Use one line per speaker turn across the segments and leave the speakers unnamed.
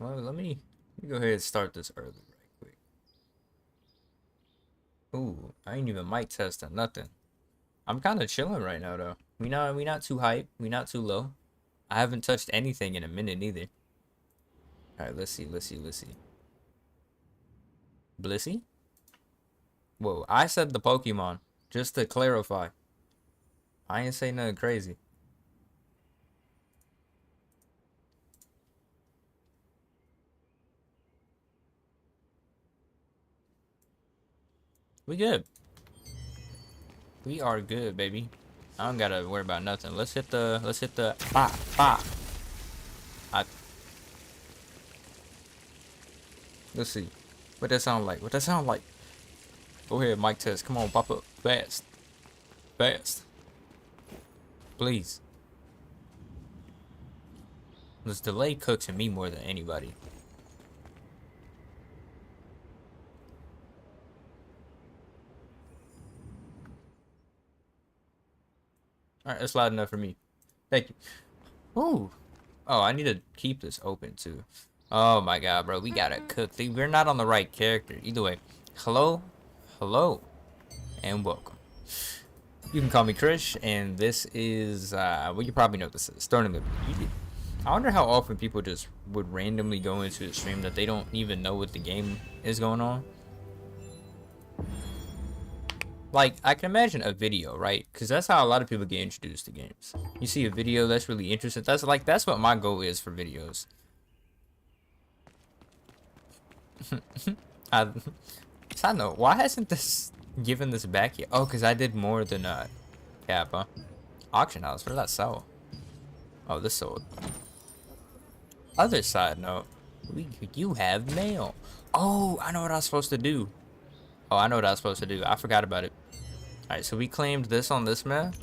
Well, let me go ahead and start this early right quick. Ooh, I ain't even mic testing nothing. I'm kind of chilling right now though. We not too hype. We not too low. I haven't touched anything in a minute either. All right, let's see. Blissey? Whoa, I said the Pokemon just to clarify. I ain't say nothing crazy. We good. We are good, baby. I don't gotta worry about nothing. Let's hit the bah. I Let's see. What that sound like? What that sound like? Go ahead, mic test. Come on, pop up. Fast. Fast. Please. This delay cooks in me more than anybody. Alright, that's loud enough for me. Thank you. Ooh. Oh, I need to keep this open too. Oh my god, bro. We gotta cook. We're not on the right character. Either way. Hello. Hello. And welcome. You can call me Crish, and this is, well, you probably know what this is. Starting the I wonder how often people just would randomly go into a stream that they don't even know what the game is going on. Like, I can imagine a video, right? Because that's how a lot of people get introduced to games. You see a video that's really interesting. That's what my goal is for videos. I know. Why hasn't this given this back yet? Oh, because I did more than cap, huh? Auction house. Where did that sell? Oh, this sold. Other side note. You have mail. Oh, I know what I was supposed to do. Oh, I know what I was supposed to do. I forgot about it. Alright, so we claimed this on this map.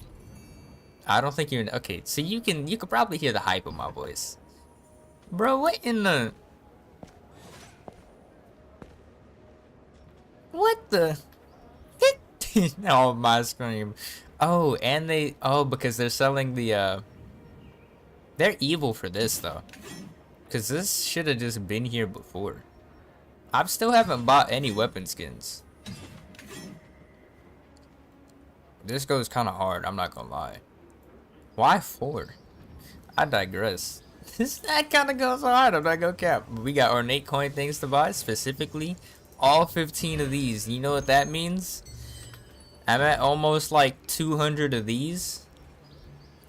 I don't think you're... Okay, so you can probably hear the hype of my voice. Bro, what in the... What the... Oh, my screen. Oh, and they... Oh, because they're selling the... They're evil for this, though. Because this should have just been here before. I still haven't bought any weapon skins. This goes kind of hard, I'm not gonna lie. Why 4? I digress. That kind of goes hard, I'm not gonna cap. We got ornate coin things to buy, specifically all 15 of these. You know what that means? I'm at almost like 200 of these.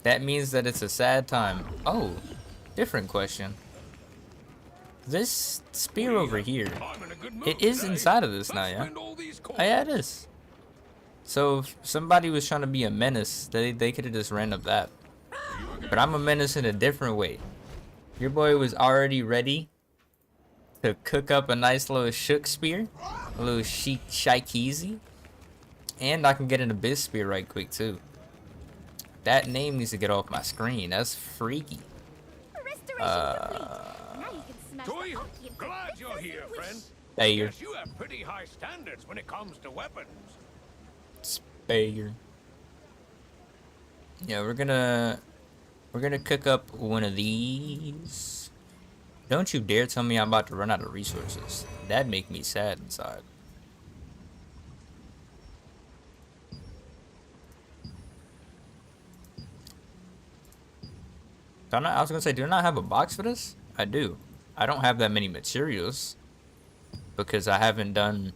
That means that it's a sad time. Oh, different question. This spear over here, it is inside of this now, yeah? Oh yeah, it is. So if somebody was trying to be a menace, they could have just ran up that. But I'm a menace in a different way. Your boy was already ready to cook up a nice little shook spear, a little shikeezy, and I can get an abyss spear right quick too. That name needs to get off my screen. That's freaky.
Glad you're here, friend.
Hey,
you have pretty high standards when it comes to weapons.
Spear. Yeah, we're gonna cook up one of these. Don't you dare tell me I'm about to run out of resources. That'd make me sad inside. I was gonna say, do I not have a box for this? I do. I don't have that many materials because I haven't done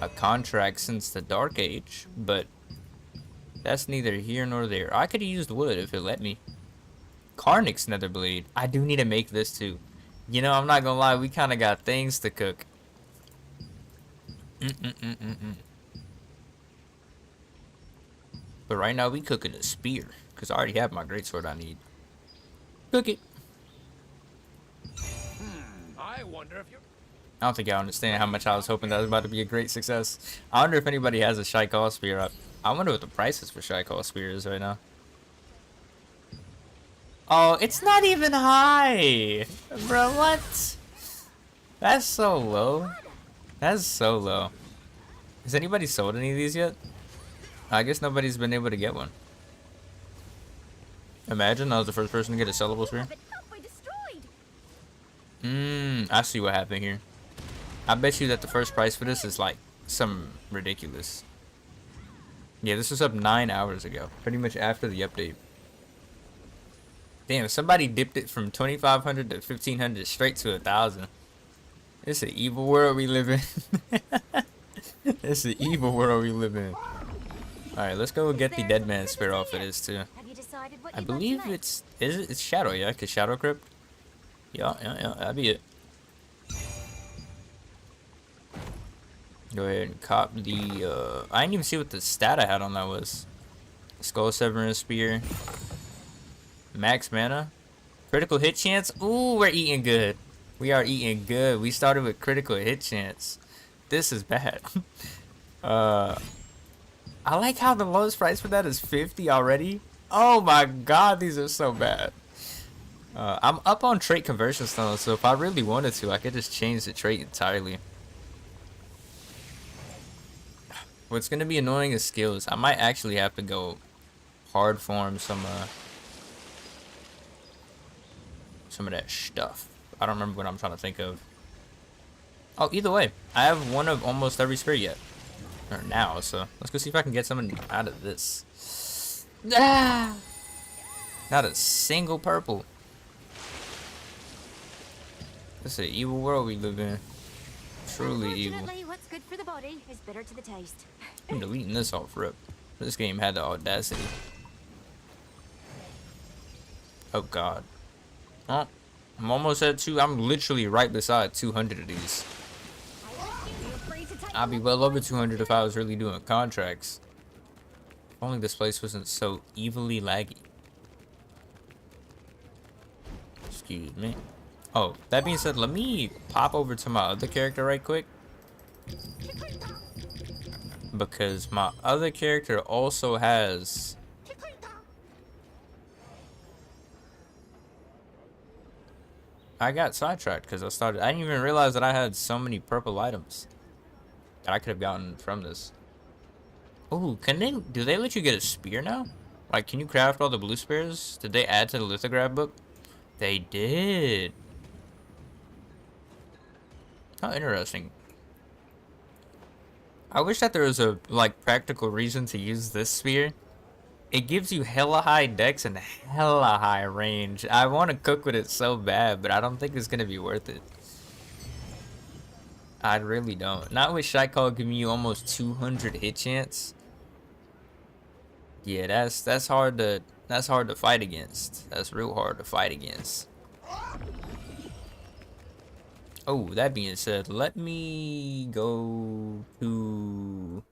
a contract since the Dark Age, but that's neither here nor there. I could have used wood if it let me. Carnix Netherblade. I do need to make this too. You know, I'm not gonna lie, we kind of got things to cook. But right now we cooking a spear because I already have my greatsword I need. Cook it.
I wonder if you...
I don't think y'all understand how much I was hoping that was about to be a great success. I wonder if anybody has a Shy-Call spear up. I wonder what the prices for Shy-Call spear is right now. Oh, it's not even high! Bro, what? That's so low. That's so low. Has anybody sold any of these yet? I guess nobody's been able to get one. Imagine I was the first person to get a sellable spear. I see what happened here. I bet you that the first price for this is like some ridiculous. Yeah, this was up 9 hours ago, pretty much after the update. Damn, somebody dipped it from 2,500 to 1,500 straight to 1,000. It's an evil world we live in. It's an evil world we live in. Alright, let's go get the dead man spear off of this too.
Have you decided what
I
you'd like to
believe
make?
it's Shadow, yeah? Cause Shadow Crypt? Yeah, that'd be it. Go ahead and cop the, I didn't even see what the stat I had on that was. Skull Severing Spear. Max mana. Critical hit chance. Ooh, we're eating good. We are eating good. We started with critical hit chance. This is bad. I like how the lowest price for that is 50 already. Oh my god, these are so bad. I'm up on trait conversion stone, so if I really wanted to, I could just change the trait entirely. What's gonna be annoying is skills. I might actually have to go hard form some of that stuff. I don't remember what I'm trying to think of. Oh, either way, I have one of almost every spear yet. Or now, so let's go see if I can get something out of this. Ah! Not a single purple. This is an evil world we live in. Truly evil.
Unfortunately, what's good for the body is bitter to the taste.
I'm deleting this off rip. This game had the audacity. Oh god. Oh, I'm almost at 2. I'm literally right beside 200 of these.
Feel free to take
I'd be well over 200 if I was really doing contracts. If only this place wasn't so evilly laggy. Excuse me. Oh, that being said, let me pop over to my other character right quick. Because my other character also has... I got sidetracked because I didn't even realize that I had so many purple items that I could have gotten from this. Oh, do they let you get a spear now? Like, can you craft all the blue spears? Did they add to the lithograph book? They did. How interesting. I wish that there was a, like, practical reason to use this spear. It gives you hella high dex and hella high range. I want to cook with it so bad, but I don't think it's going to be worth it. I really don't. Not with Shai-Call giving you almost 200 hit chance. Yeah, that's hard to fight against. That's real hard to fight against. Oh, that being said, let me go to...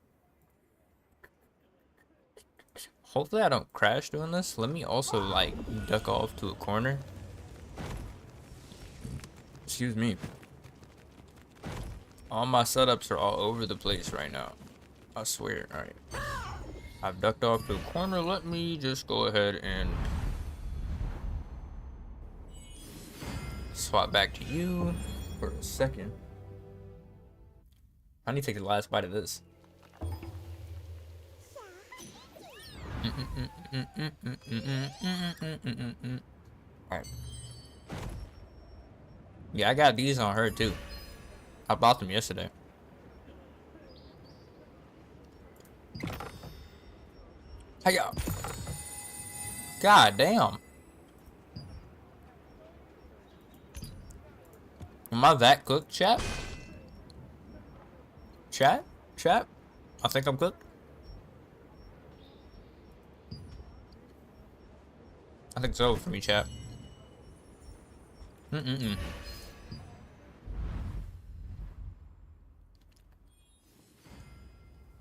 Hopefully I don't crash doing this. Let me also, like, duck off to a corner. Excuse me. All my setups are all over the place right now. I swear. Alright. I've ducked off to a corner. Let me just go ahead and swap back to you for a second. I need to take the last bite of this. Alright. Yeah, I got these on her too. I bought them yesterday. Hey y'all. God damn. Am I that cooked, chat? Chat? Chat? I think I'm cooked. I think it's over for me, chat.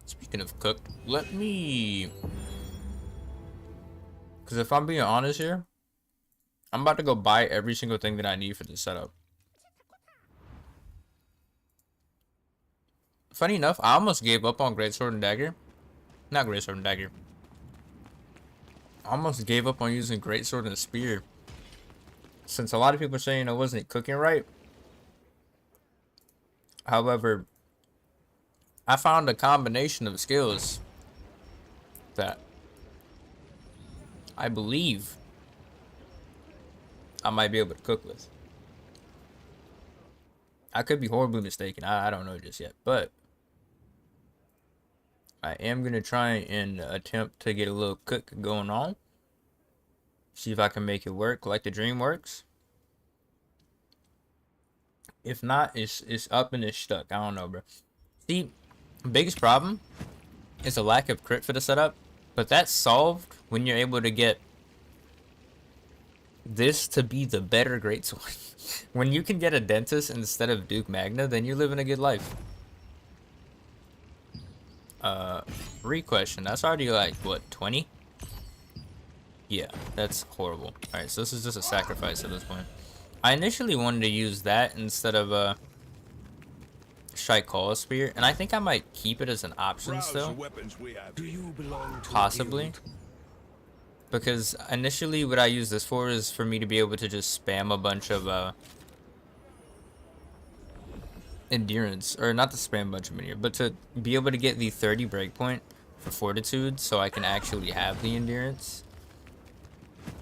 Speaking of cooked, let me... Because if I'm being honest here, I'm about to go buy every single thing that I need for this setup. Funny enough, I almost gave up on Greatsword and Dagger. Not Greatsword and Dagger. I almost gave up on using Greatsword and Spear. Since a lot of people are saying I wasn't cooking right. However, I found a combination of skills that I believe I might be able to cook with. I could be horribly mistaken. I don't know just yet, but I am gonna try and attempt to get a little cook going on. See if I can make it work like the dream works. If not, it's up and it's stuck. I don't know, bro. See, biggest problem is a lack of crit for the setup, but that's solved when you're able to get this to be the better greatsword. When you can get a dentist instead of Duke Magna, then you're living a good life. Re-question. That's already like, what, 20? Yeah, that's horrible. Alright, so this is just a sacrifice at this point. I initially wanted to use that instead of, Shai-Call Spear, and I think I might keep it as an option still.
Do you belong to
Possibly. Because initially what I use this for is for me to be able to just spam a bunch of, endurance, or not to spam a bunch of endurance, but to be able to get the 30 breakpoint for fortitude so I can actually have the endurance.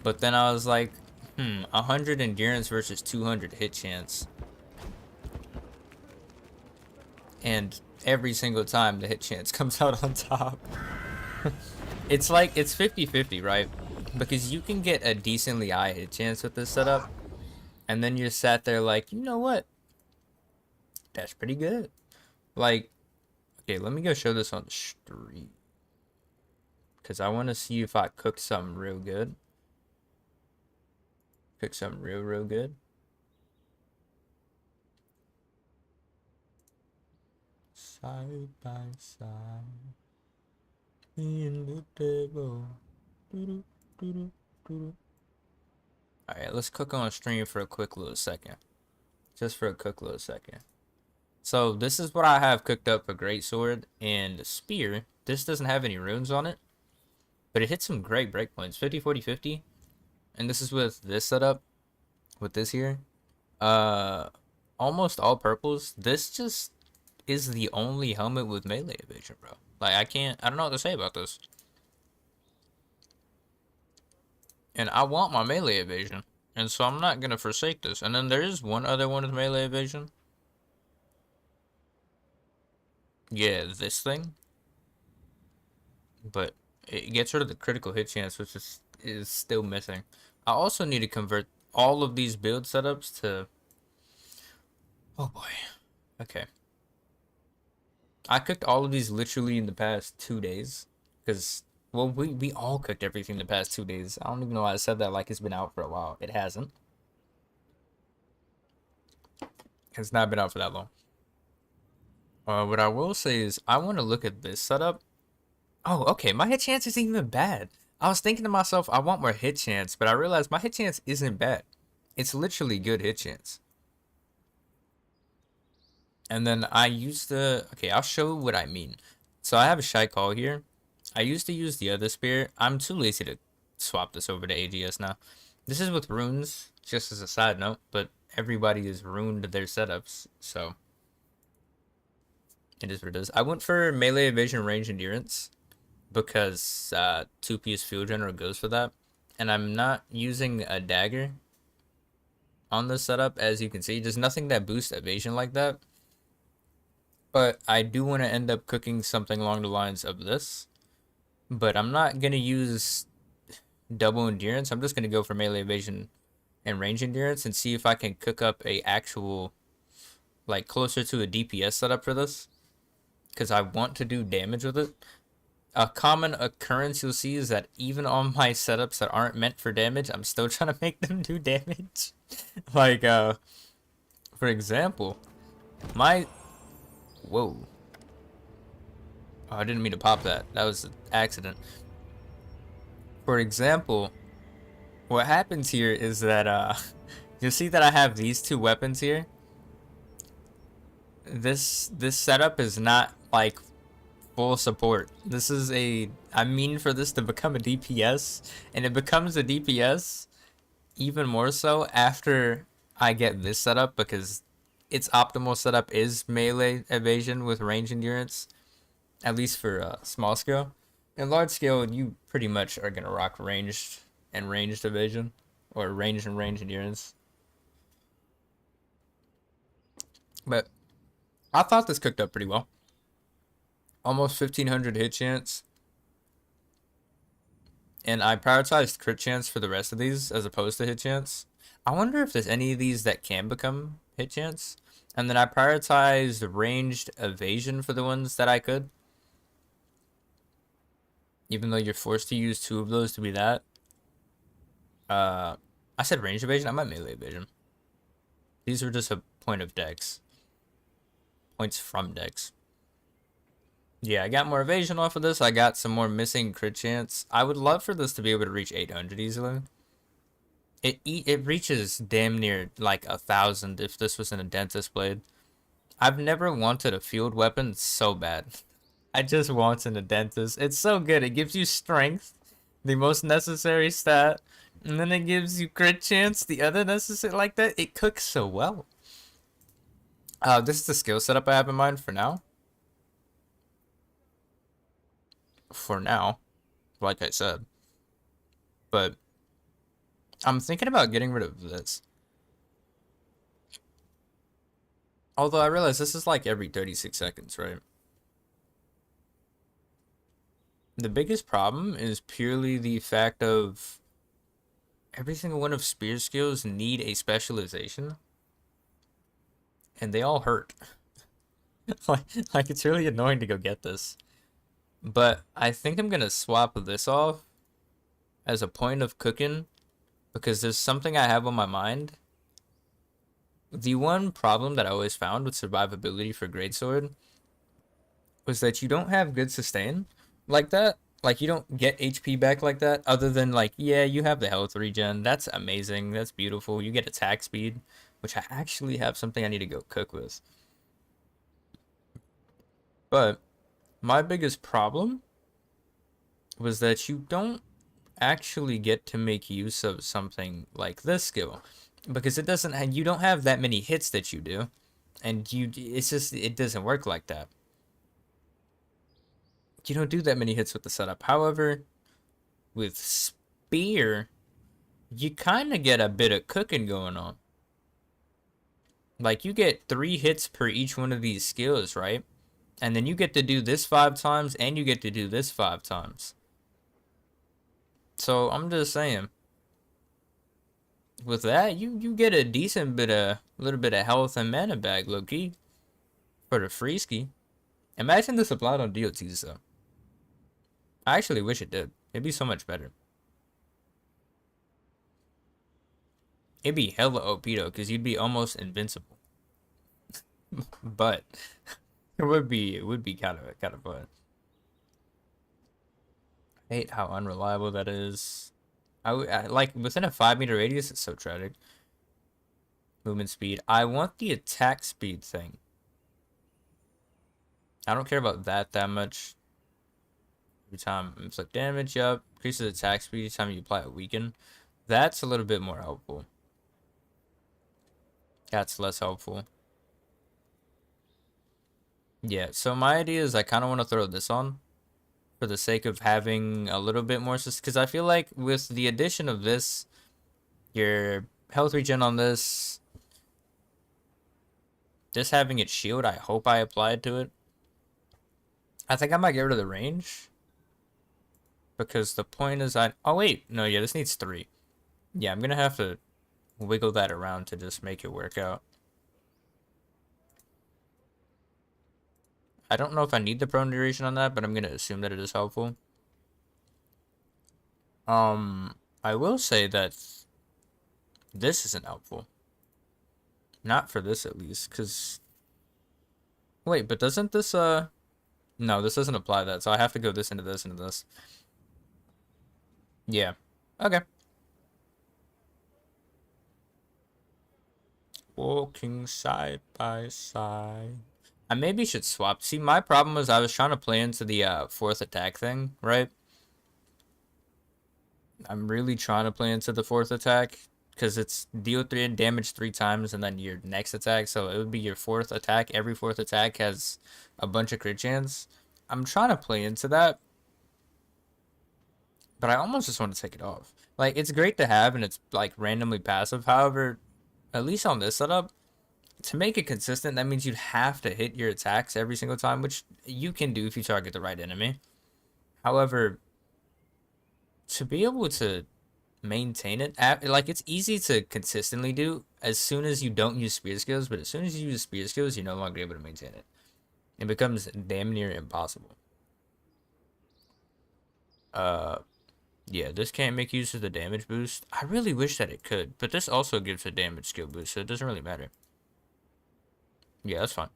But then I was like, 100 endurance versus 200 hit chance. And every single time the hit chance comes out on top. It's like, it's 50-50, right? Because you can get a decently high hit chance with this setup, and then you're sat there like, you know what? That's pretty good. Like, okay, let me go show this on the street. Because I want to see if I cooked something real good. Cook something real good. Side by side. In the table. Alright, let's cook on stream for a quick little second. Just for a quick little second. So this is what I have cooked up for Greatsword and Spear. This doesn't have any runes on it, but it hits some great breakpoints. 50, 40, 50. And this is with this setup, with this here. Almost all purples. This just is the only helmet with melee evasion, bro. Like, I don't know what to say about this. And I want my melee evasion, and so I'm not gonna forsake this. And then there is one other one with melee evasion. Yeah, this thing. But it gets rid of the critical hit chance, which is still missing. I also need to convert all of these build setups to... Oh boy. Okay. I cooked all of these literally in the past 2 days. Because, well, we all cooked everything the past 2 days. I don't even know why I said that like it's been out for a while. It hasn't. It's not been out for that long. What I will say is, I want to look at this setup. Oh, okay, my hit chance isn't even bad. I was thinking to myself, I want more hit chance, but I realized my hit chance isn't bad. It's literally good hit chance. And then I use the... Okay, I'll show what I mean. So I have a Shai-Call here. I used to use the other spear. I'm too lazy to swap this over to AGS now. This is with runes, just as a side note, but everybody has ruined their setups, so... It is what it is. I went for melee evasion range endurance because 2-piece field general goes for that. And I'm not using a dagger on this setup, as you can see. There's nothing that boosts evasion like that. But I do want to end up cooking something along the lines of this. But I'm not going to use double endurance. I'm just going to go for melee evasion and range endurance and see if I can cook up a actual, like, closer to a DPS setup for this. Because I want to do damage with it. A common occurrence you'll see is that even on my setups that aren't meant for damage, I'm still trying to make them do damage. Like, for example, my... Whoa. Oh, I didn't mean to pop that. That was an accident. For example, what happens here is that, you'll see that I have these two weapons here. This setup is not like full support. This is I mean for this to become a DPS, and it becomes a DPS even more so after I get this setup, because its optimal setup is melee evasion with range endurance, at least for small scale. In large scale, you pretty much are gonna rock ranged and ranged evasion, or ranged and range endurance. But I thought this cooked up pretty well. Almost 1500 hit chance. And I prioritized crit chance for the rest of these as opposed to hit chance. I wonder if there's any of these that can become hit chance. And then I prioritized ranged evasion for the ones that I could. Even though you're forced to use 2 of those to be that. I said ranged evasion. I meant melee evasion. These were just a point of dex. Points from dex. Yeah, I got more evasion off of this. I got some more missing crit chance. I would love for this to be able to reach 800 easily. It reaches damn near like 1000 if this was in a dentist blade. I've never wanted a field weapon so bad. I just want in a dentist. It's so good. It gives you strength, the most necessary stat, and then it gives you crit chance, the other necessary like that. It cooks so well. This is the skill setup I have in mind for now. Like I said. But I'm thinking about getting rid of this. Although I realize this is like every 36 seconds, right? The biggest problem is purely the fact of every single one of spear skills need a specialization. And they all hurt. like it's really annoying to go get this. But I think I'm gonna swap this off as a point of cooking because there's something I have on my mind. The one problem that I always found with survivability for greatsword was that you don't have good sustain like that. Like you don't get HP back like that other than like, yeah, you have the health regen. That's amazing. That's beautiful. You get attack speed, which I actually have something I need to go cook with. But my biggest problem was that you don't actually get to make use of something like this skill because it doesn't have, you don't have that many hits that you do, and it doesn't work like that. You don't do that many hits with the setup. However, with spear, you kind of get a bit of cooking going on. Like you get 3 hits per each one of these skills, right? And then you get to do this 5 times, and you get to do this 5 times. So I'm just saying, with that, you get a little bit of health and mana back, lowkey, for the free ski. Imagine this applied on DLTs though. I actually wish it did. It'd be so much better. It'd be hella OP though, because you'd be almost invincible. But it would be kind of fun. I hate how unreliable that is. I like within a 5-meter radius. It's so tragic. Movement speed. I want the attack speed thing. I don't care about that much. Every time inflict damage, yup. Increases attack speed each time you apply a weaken. That's a little bit more helpful. That's less helpful. Yeah, so my idea is I kind of want to throw this on for the sake of having a little bit more, because I feel like with the addition of this, your health regen on this, just having it shield, I hope I applied to it. I think I might get rid of the range, because the point is oh wait, no, yeah, this needs 3. Yeah, I'm gonna have to wiggle that around to just make it work out. I don't know if I need the prone duration on that, but I'm gonna assume that it is helpful. I will say that this isn't helpful. Not for this at least, because wait, but doesn't this no, this doesn't apply that, so I have to go this into this into this. Yeah. Okay. Walking side by side. I maybe should swap. See, my problem was I was trying to play into the 4th attack thing, right? I'm really trying to play into the 4th attack because it's deal 3 damage 3 times and then your next attack. So it would be your 4th attack. Every 4th attack has a bunch of crit chance. I'm trying to play into that, but I almost just want to take it off. Like, it's great to have and it's like randomly passive. However, at least on this setup, to make it consistent, that means you'd have to hit your attacks every single time, which you can do if you target the right enemy. However, to be able to maintain it, like, it's easy to consistently do as soon as you don't use spear skills, but as soon as you use spear skills, you're no longer able to maintain it. It becomes damn near impossible. Yeah, this can't make use of the damage boost. I really wish that it could, but this also gives a damage skill boost, so it doesn't really matter. Yeah, that's fine.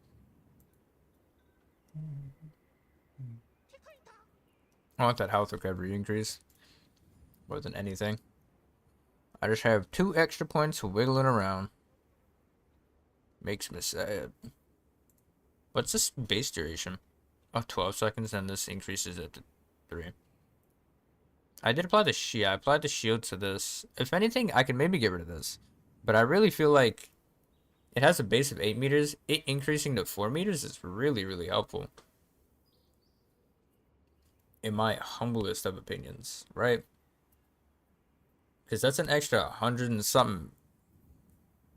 I want that health recovery increase more than anything. I just have 2 extra points wiggling around. Makes me sad. What's this base duration? Oh, 12 seconds, and this increases it to 3. I did apply the shield. I applied the shield to this. If anything, I can maybe get rid of this. But I really feel like it has a base of 8 meters. It increasing to 4 meters is really, really helpful. In my humblest of opinions, right? Because that's an extra 100 and something.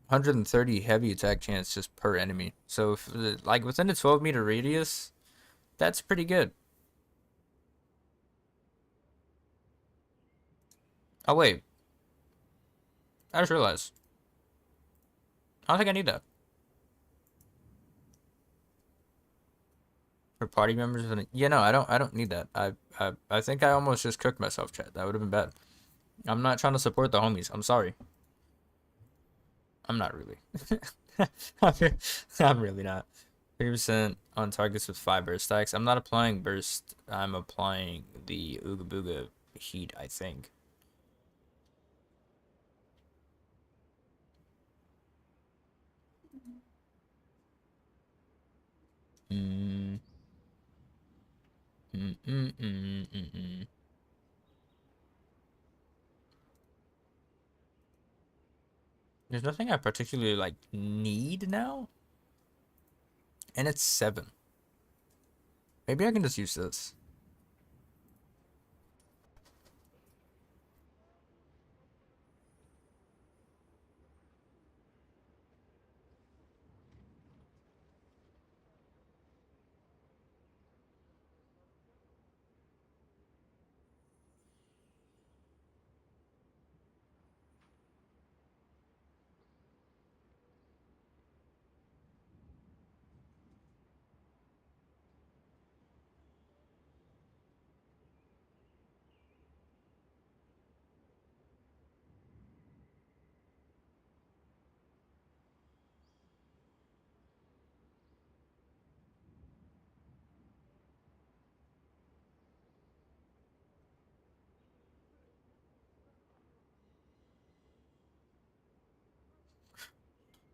130 heavy attack chance just per enemy. So, if, like, within a 12-meter radius, that's pretty good. Oh, wait. I just realized. I don't think I need that. For party members, yeah, no, I don't need that. I think I almost just cooked myself, chat. That would have been bad. I'm not trying to support the homies. I'm sorry. I'm not really. I'm really not. 3% on targets with 5 burst stacks. I'm not applying burst. I'm applying the Ooga Booga heat, I think. There's nothing I particularly, like, need now. And it's 7. Maybe I can just use this.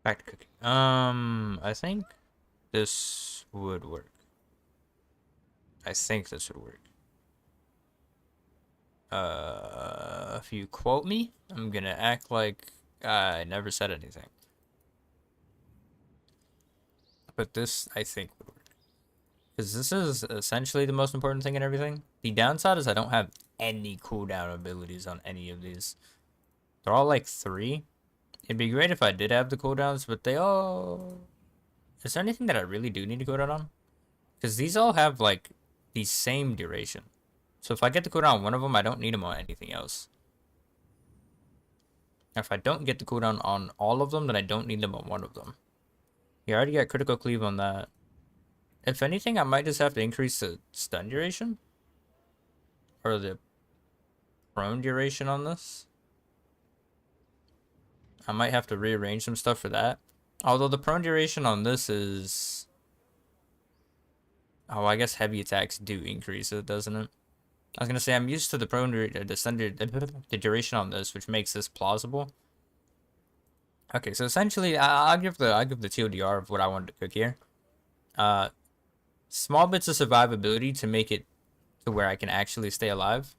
Back to cooking. I think this would work. I think this would work. If you quote me, I'm gonna act like I never said anything. But this, I think, would work. Because this is essentially the most important thing in everything. The downside is I don't have any cooldown abilities on any of these. They're all like 3. It'd be great if I did have the cooldowns, but they all... Is there anything that I really do need to cooldown on? Because these all have, like, the same duration. So if I get the cooldown on one of them, I don't need them on anything else. If I don't get the cooldown on all of them, then I don't need them on one of them. You already got critical cleave on that. If anything, I might just have to increase the stun duration. Or the prone duration on this. I might have to rearrange some stuff for that. Although the prone duration on this is... Oh, I guess heavy attacks do increase it, doesn't it? I was gonna say, I'm used to the prone the duration on this, which makes this plausible. Okay, so essentially, I'll give the TLDR of what I wanted to cook here. Small bits of survivability to make it to where I can actually stay alive,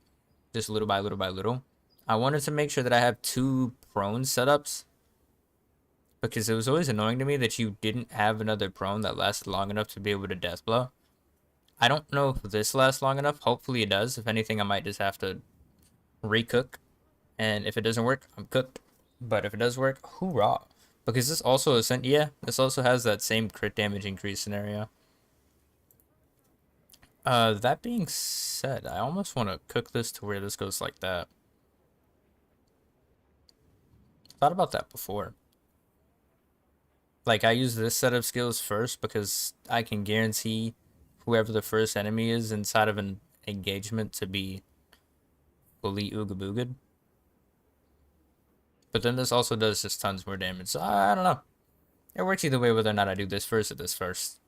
just little by little by little. I wanted to make sure that I have 2 prone setups, because it was always annoying to me that you didn't have another prone that lasted long enough to be able to death blow. I don't know if this lasts long enough. Hopefully it does. If anything, I might just have to recook. And if it doesn't work, I'm cooked. But if it does work, hoorah. Because this also isn't. Yeah, this also has that same crit damage increase scenario. That being said, I almost want to cook this to where this goes like that. Thought about that before. Like, I use this set of skills first because I can guarantee whoever the first enemy is inside of an engagement to be fully ooga booged. But then this also does just tons more damage. So I don't know. It works either way whether or not I do this first or this first.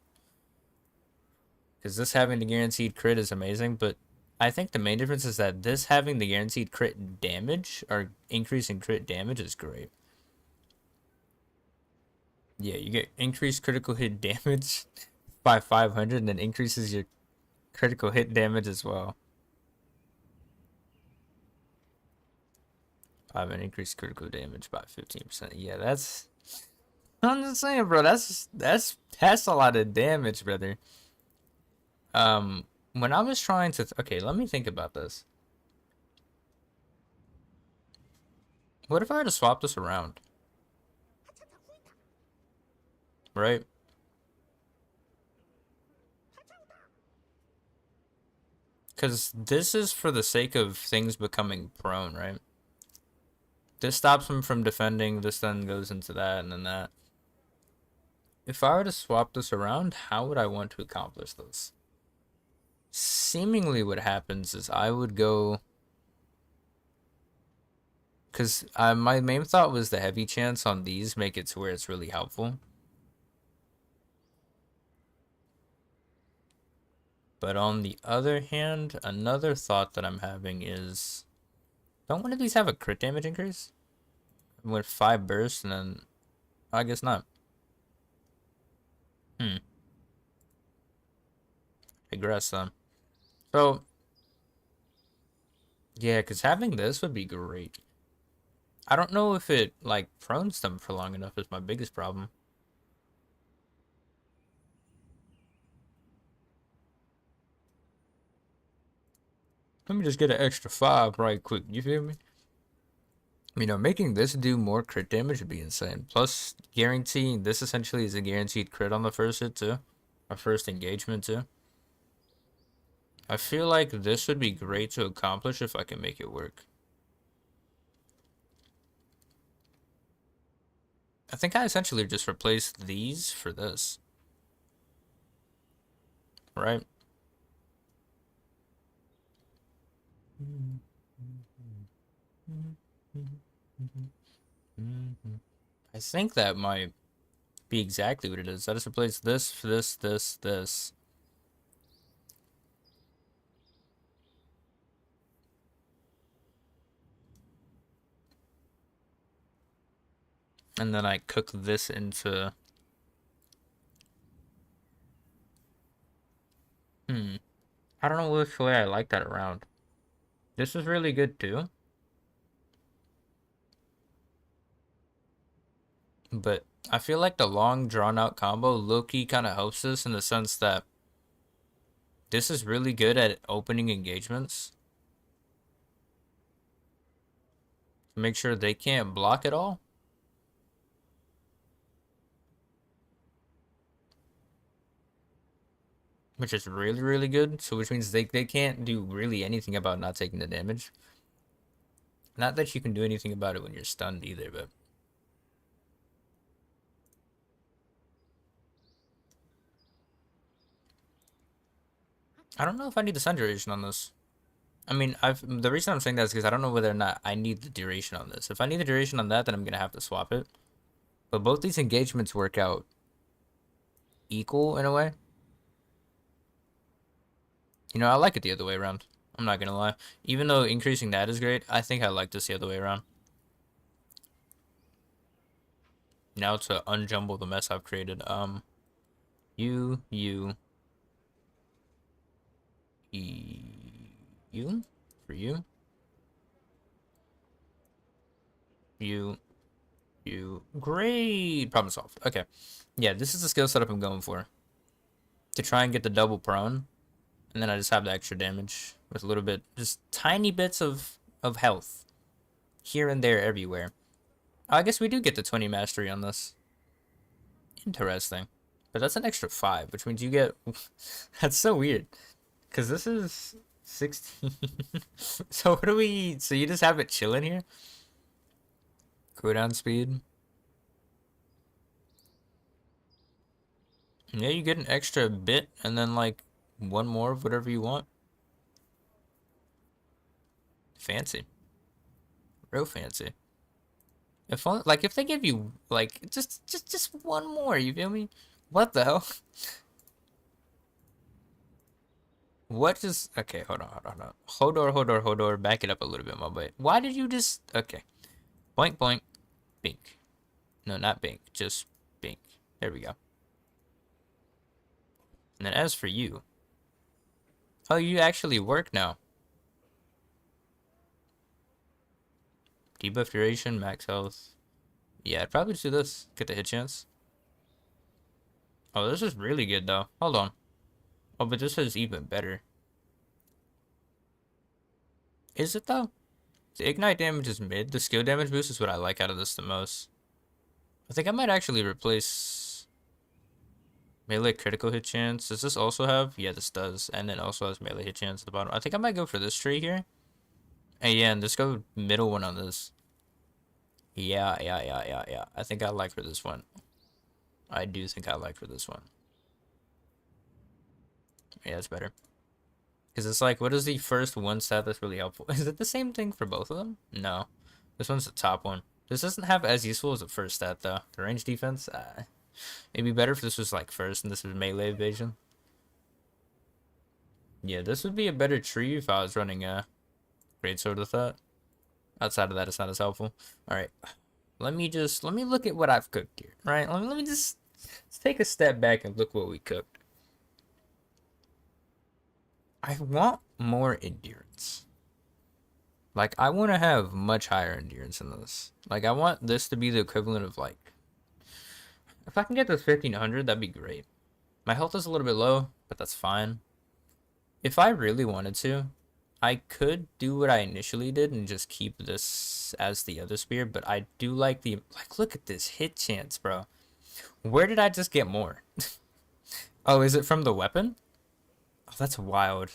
Because this having the guaranteed crit is amazing, but I think the main difference is that this having the guaranteed crit damage or increase in crit damage is great. Yeah, you get increased critical hit damage by 500 and then increases your critical hit damage as well. I have an increased critical damage by 15%. Yeah, that's... I'm just saying, bro, that's a lot of damage, brother. When I was trying to... okay, let me think about this. What if I were to swap this around? Right? Because this is for the sake of things becoming prone, right? This stops him from defending, this then goes into that, and then that. If I were to swap this around, how would I want to accomplish this? Seemingly what happens is I would go... because my main thought was the heavy chance on these make it to where it's really helpful. But on the other hand, another thought that I'm having is... don't one of these have a crit damage increase? With 5 bursts and then... I guess not. I digress then. So... yeah, because having this would be great. I don't know if it, like, prones them for long enough is my biggest problem. Let me just get an extra 5 right quick, you feel me? You know, making this do more crit damage would be insane. Plus, guaranteeing this essentially is a guaranteed crit on the first hit too. Our first engagement too. I feel like this would be great to accomplish if I can make it work. I think I essentially just replaced these for this. Right? I think that might be exactly what it is. I just replaced this for this. And then I cook this into... I don't know which way I like that around. This is really good too. But I feel like the long drawn out combo low-key kind of helps this in the sense that this is really good at opening engagements. To make sure they can't block it all. Which is really, really good. So which means they can't do really anything about not taking the damage. Not that you can do anything about it when you're stunned either, but... I don't know if I need the sun duration on this. I mean, the reason I'm saying that is because I don't know whether or not I need the duration on this. If I need the duration on that, then I'm going to have to swap it. But both these engagements work out equal in a way. You know, I like it the other way around. I'm not going to lie. Even though increasing that is great, I think I like this the other way around. Now to unjumble the mess I've created. You, for you, great, problem solved. Okay, yeah, this is the skill setup I'm going for, to try and get the double prone, and then I just have the extra damage with a little bit, just tiny bits of health here and there everywhere. I guess we do get the 20 mastery on this. Interesting. But that's an extra 5, which means you get... That's so weird. Because this is 16. So what do we... So you just have it chilling here? Cooldown speed. Yeah, you get an extra bit and then like one more of whatever you want. Fancy. Real fancy. If only, like if they give you like just one more, you feel me? What the hell? What just okay, hold on. Hold on. Back it up a little bit, my boy. Why did you just okay. Boink boink. Bink. No, not bink, just bink. There we go. And then as for you. Oh, you actually work now. Debuff duration, max health. Yeah, I'd probably just do this. Get the hit chance. Oh, this is really good though. Hold on. Oh, but this is even better. Is it though? The ignite damage is mid. The skill damage boost is what I like out of this the most. I think I might actually replace melee critical hit chance. Does this also have? Yeah, this does. And then also has melee hit chance at the bottom. I think I might go for this tree here. And yeah, and let's go middle one on this. Yeah. I think I like for this one. I do think I like for this one. Yeah, it's better. Because it's like, what is the first one stat that's really helpful? Is it the same thing for both of them? No. This one's the top one. This doesn't have as useful as the first stat, though. The range defense, it'd be better if this was like first and this was melee evasion. Yeah, this would be a better tree if I was running a greatsword with that. Outside of that, it's not as helpful. Alright. Let me look at what I've cooked here. Right? Let me just let's take a step back and look what we cooked. I want more endurance. Like, I want to have much higher endurance in this. Like, I want this to be the equivalent of, like... If I can get this 1500, that'd be great. My health is a little bit low, but that's fine. If I really wanted to, I could do what I initially did and just keep this as the other spear, but I do like the... Like, look at this hit chance, bro. Where did I just get more? Oh, is it from the weapon? Oh, that's wild.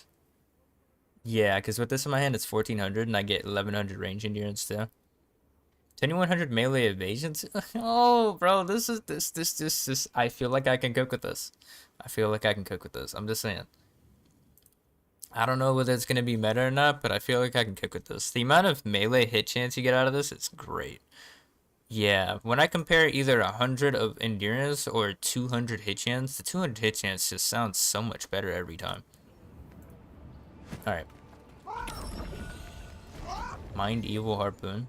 Yeah, because with this in my hand, it's 1400, and I get 1100 range endurance too. 2100 melee evasions. Oh, bro, this. I feel like I can cook with this. I'm just saying. I don't know whether it's gonna be meta or not, but I feel like I can cook with this. The amount of melee hit chance you get out of this is great. Yeah, when I compare either 100 of endurance or 200 hit chance, the 200 hit chance just sounds so much better every time. Alright. Mind Evil Harpoon.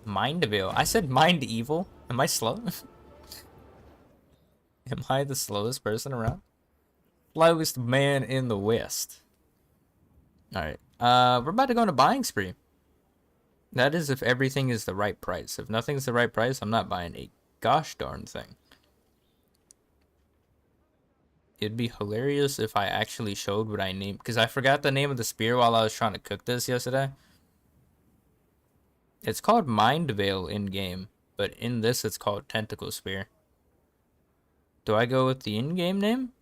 Mind Veil. I said Mind Evil. Am I slow? Am I the slowest person around? Slowest man in the West. Alright. We're about to go on a buying spree. That is if everything is the right price. If nothing's the right price, I'm not buying a gosh darn thing. It'd be hilarious if I actually showed what I named, because I forgot the name of the spear while I was trying to cook this yesterday. It's called Mind Veil in game, but in this it's called Tentacle Spear. Do I go with the in-game name?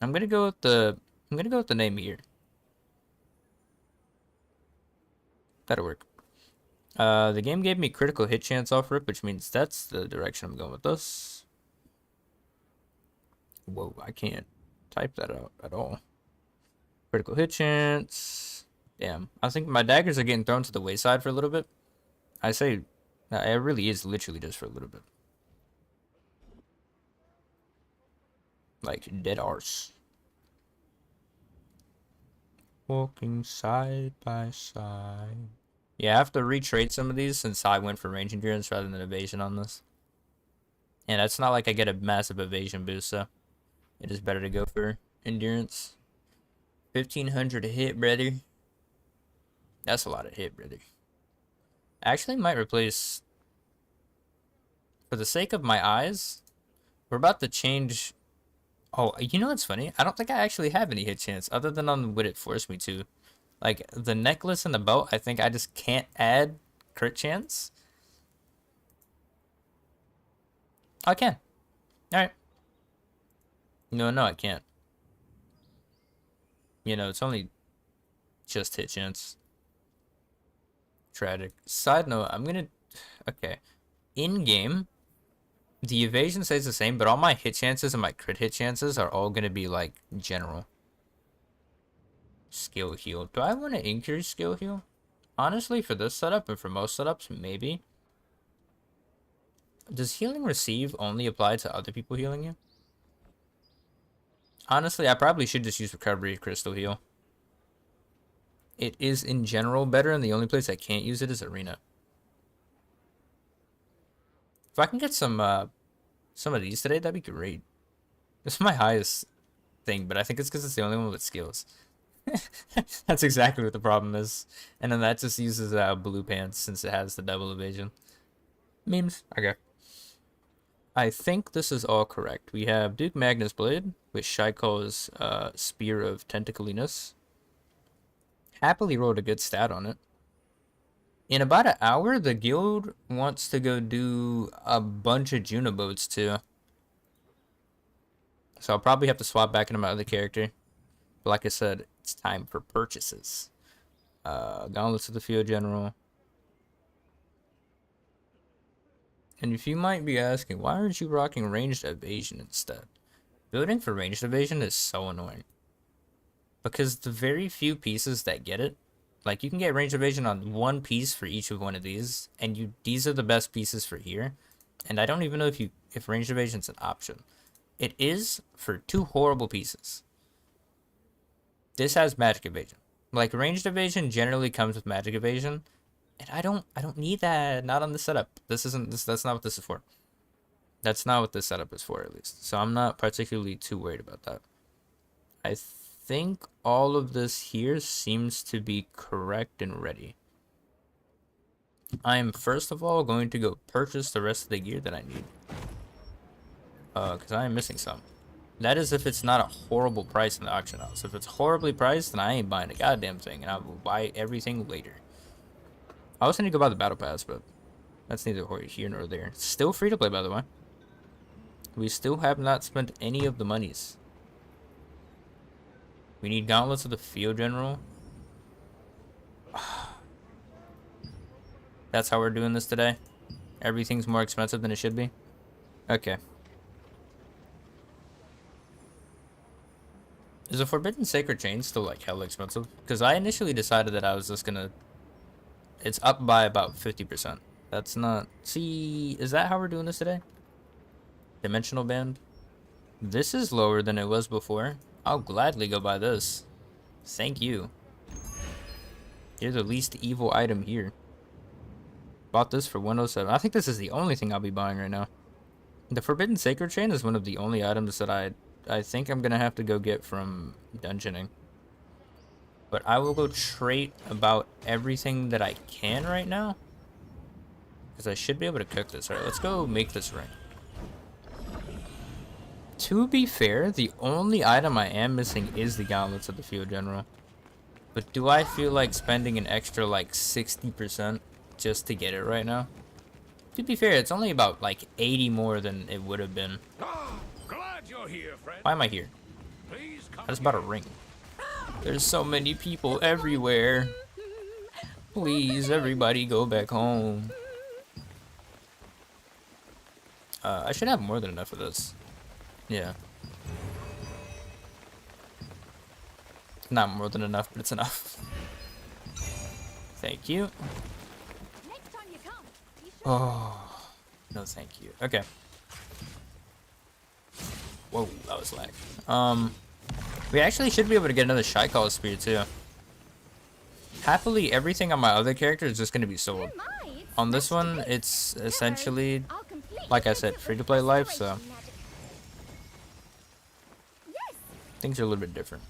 I'm gonna go with the name here. That'll work. The game gave me critical hit chance off rip, which means that's the direction I'm going with this. Whoa, I can't type that out at all. Critical hit chance. Damn, I think my daggers are getting thrown to the wayside for a little bit. I say, it really is literally just for a little bit. Like, dead arse. Walking side by side. Yeah, I have to retrade some of these since I went for range endurance rather than evasion on this. And it's not like I get a massive evasion boost, so it is better to go for endurance. 1500 to hit, brother. That's a lot of hit, brother. I actually might replace... For the sake of my eyes, we're about to change... Oh, you know what's funny? I don't think I actually have any hit chance other than on what it forced me to. Like, the necklace and the belt, I think I just can't add crit chance? I can. Alright. No, I can't. You know, it's only just hit chance. Tragic. Side note, I'm gonna... Okay. In-game, the evasion stays the same, but all my hit chances and my crit hit chances are all gonna be, like, general. Skill heal. Do I want to increase skill heal? Honestly, for this setup and for most setups, maybe. Does healing receive only apply to other people healing you? Honestly, I probably should just use recovery crystal heal. It is in general better, and the only place I can't use it is arena. If I can get some of these today, that'd be great. This is my highest thing, but I think it's because it's the only one with skills. That's exactly what the problem is. And then that just uses blue pants since it has the double evasion. Memes. Okay. I think this is all correct. We have Duke Magnus Blade, which Shai calls Spear of Tentaculinus. Happily rolled a good stat on it. In about an hour, the guild wants to go do a bunch of Juno boats too. So I'll probably have to swap back into my other character. But like I said, it's time for purchases. Gauntlets of the Field General. And if you might be asking, why aren't you rocking ranged evasion instead? Building for ranged evasion is so annoying. Because the very few pieces that get it, like you can get ranged evasion on one piece for each of one of these, and these are the best pieces for here. And I don't even know if ranged evasion is an option. It is for two horrible pieces. This has magic evasion. Like ranged evasion generally comes with magic evasion. And I don't need that. Not on the setup. That's not what this is for. That's not what this setup is for, at least. So I'm not particularly too worried about that. I think all of this here seems to be correct and ready. I am first of all going to go purchase the rest of the gear that I need. Because I am missing some. That is if it's not a horrible price in the auction house. If it's horribly priced, then I ain't buying a goddamn thing, and I will buy everything later. I also need to go buy the battle pass, but that's neither here nor there. It's still free to play, by the way. We still have not spent any of the monies. We need gauntlets of the Field General. That's how we're doing this today. Everything's more expensive than it should be. Okay. Is a Forbidden Sacred Chain still like hella expensive? Because I initially decided that I was just gonna... It's up by about 50%. That's not... See, is that how we're doing this today? Dimensional Band? This is lower than it was before. I'll gladly go buy this. Thank you. You're the least evil item here. Bought this for 107. I think this is the only thing I'll be buying right now. The Forbidden Sacred Chain is one of the only items that I think I'm gonna have to go get from dungeoning. But I will go trade about everything that I can right now. Because I should be able to cook this. Alright, let's go make this ring. To be fair, the only item I am missing is the gauntlets of the Field General. But do I feel like spending an extra like 60% just to get it right now? To be fair, it's only about like 80 more than it would have been.
Glad you're here, friend.
Why am I here?
Please come
I just bought a ring. There's so many people everywhere. Please, everybody go back home. I should have more than enough of this. Yeah. Not more than enough, but it's enough. Thank you.
Next time you come, be sure.
Oh, no thank you. Okay. Whoa, that was lag. We actually should be able to get another Shy Call Spear too. Happily, everything on my other character is just going to be sold. On this one, it's essentially, like I said, free-to-play life, so things are a little bit different.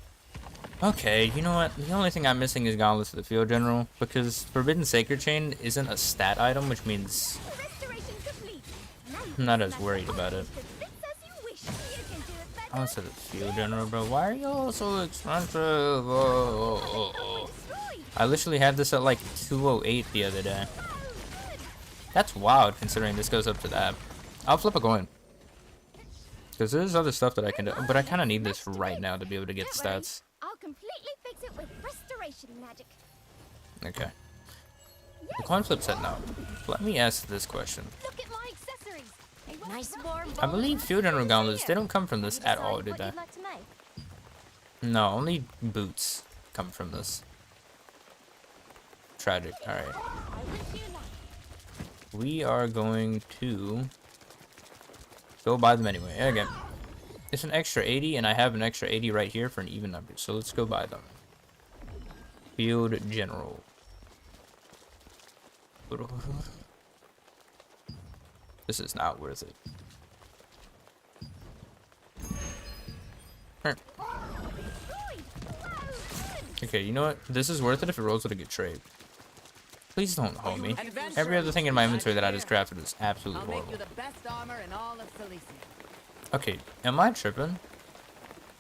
Okay, you know what? The only thing I'm missing is Gauntlets of the Field General, because Forbidden Sacred Chain isn't a stat item, which means I'm not as worried about it. Gauntlets of the Field General, bro. Why are y'all so expensive? Oh. I literally had this at like 208 the other day. That's wild considering this goes up to that. I'll flip a coin. Because there's other stuff that I can do. But I kind of need this right now to be able to get the stats.
I'll completely fix it with restoration magic.
Okay. The coin flip said no. Let me ask this question.
Look at my accessories.
Nice warm
I believe field general gauntlets, they don't come from this at all, do they?
Like to make.
No, only boots come from this. Tragic. Alright.
I wish you luck.
We are going to go buy them anyway. Again, it's an extra 80, and I have an extra 80 right here for an even number. So let's go buy them. Field general. This is not worth it. Huh. Okay, you know what? This is worth it if it rolls with a good trade. Please don't hold me. Every other thing in my inventory that I just crafted is absolutely horrible.
the best armor in all of Cilicia.
Okay, am I tripping?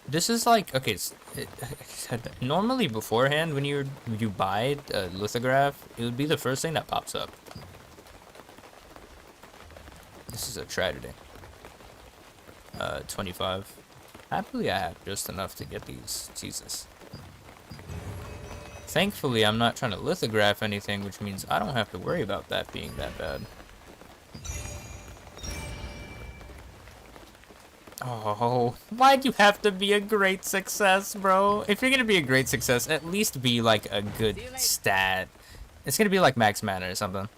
This is like, okay, normally beforehand when you buy a lithograph, it would be the first thing that pops up. This is a tragedy. 25. Happily I have just enough to get these. Jesus. Thankfully I'm not trying to lithograph anything, which means I don't have to worry about that being that bad. Oh, why'd you have to be a great success, bro? If you're gonna be a great success, at least be like a good stat. It's gonna be like max mana or something.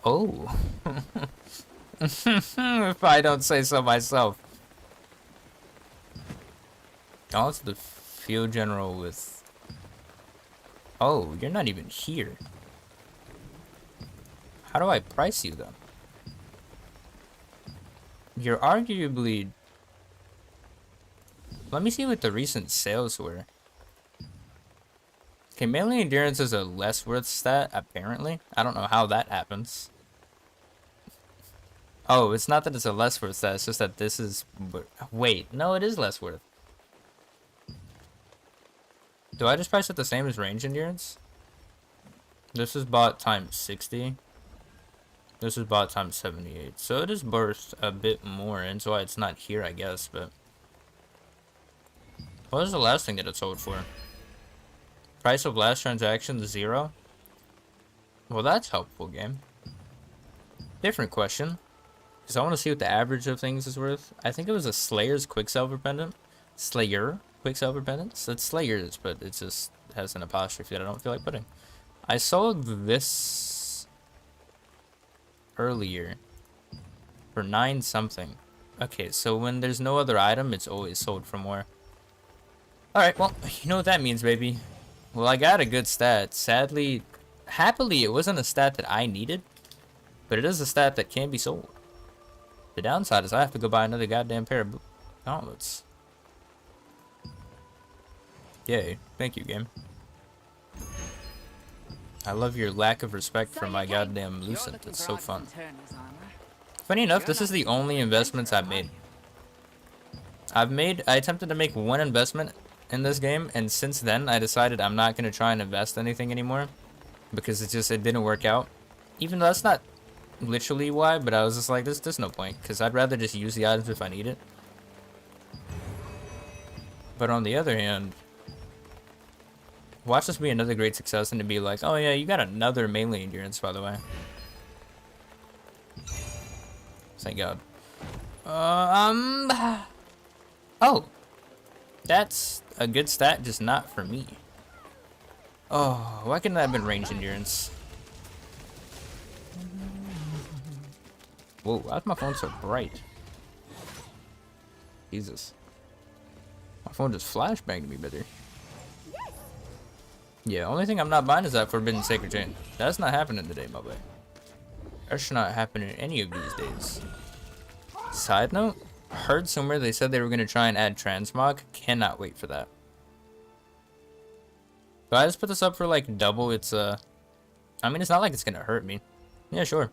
Oh. If I don't say so myself. Oh, it's the field general with... Oh, you're not even here. How do I price you then? You're arguably... Let me see what the recent sales were. Okay, melee endurance is a less worth stat, apparently. I don't know how that happens. Oh, it's not that it's a less worth stat, it's just that this is... Wait, no, it is less worth. Do I just price it the same as range endurance? This is bought times 60. This is bought times 78. So it is burst a bit more, and so why it's not here, I guess, but... What was the last thing that it sold for? Price of last transaction, 0? Well, that's helpful, game. Different question. Because I want to see what the average of things is worth. I think it was a Slayer's Quicksilver Pendant. Slayer Quicksilver Pendants? It's Slayer's, but it just has an apostrophe that I don't feel like putting. I sold this earlier for 9 something. Okay, so when there's no other item, it's always sold for more. Alright, well, you know what that means, baby. Well, I got a good stat. Sadly, happily, it wasn't a stat that I needed, but it is a stat that can be sold. The downside is I have to go buy another goddamn pair of gauntlets. Yay. Thank you, game. I love your lack of respect for my goddamn Lucent. It's so fun. Funny enough, this is the only investments I've made. I attempted to make one investment in this game, and since then, I decided I'm not going to try and invest anything anymore. Because it didn't work out. Even though that's not literally why, but I was just like, there's no point. Because I'd rather just use the items if I need it. But on the other hand... Watch this be another great success and to be like, oh yeah, you got another melee endurance, by the way. Thank God. Oh. That's a good stat, just not for me. Oh, why couldn't that have been range endurance? Whoa, why's my phone so bright? Jesus. My phone just flashbanged me better. Yeah, only thing I'm not buying is that Forbidden Sacred Chain. That's not happening today, my boy. That should not happen in any of these days. Side note, heard somewhere they said they were going to try and add transmog. Cannot wait for that. Do I just put this up for like double its, I mean, it's not like it's going to hurt me. Yeah, sure.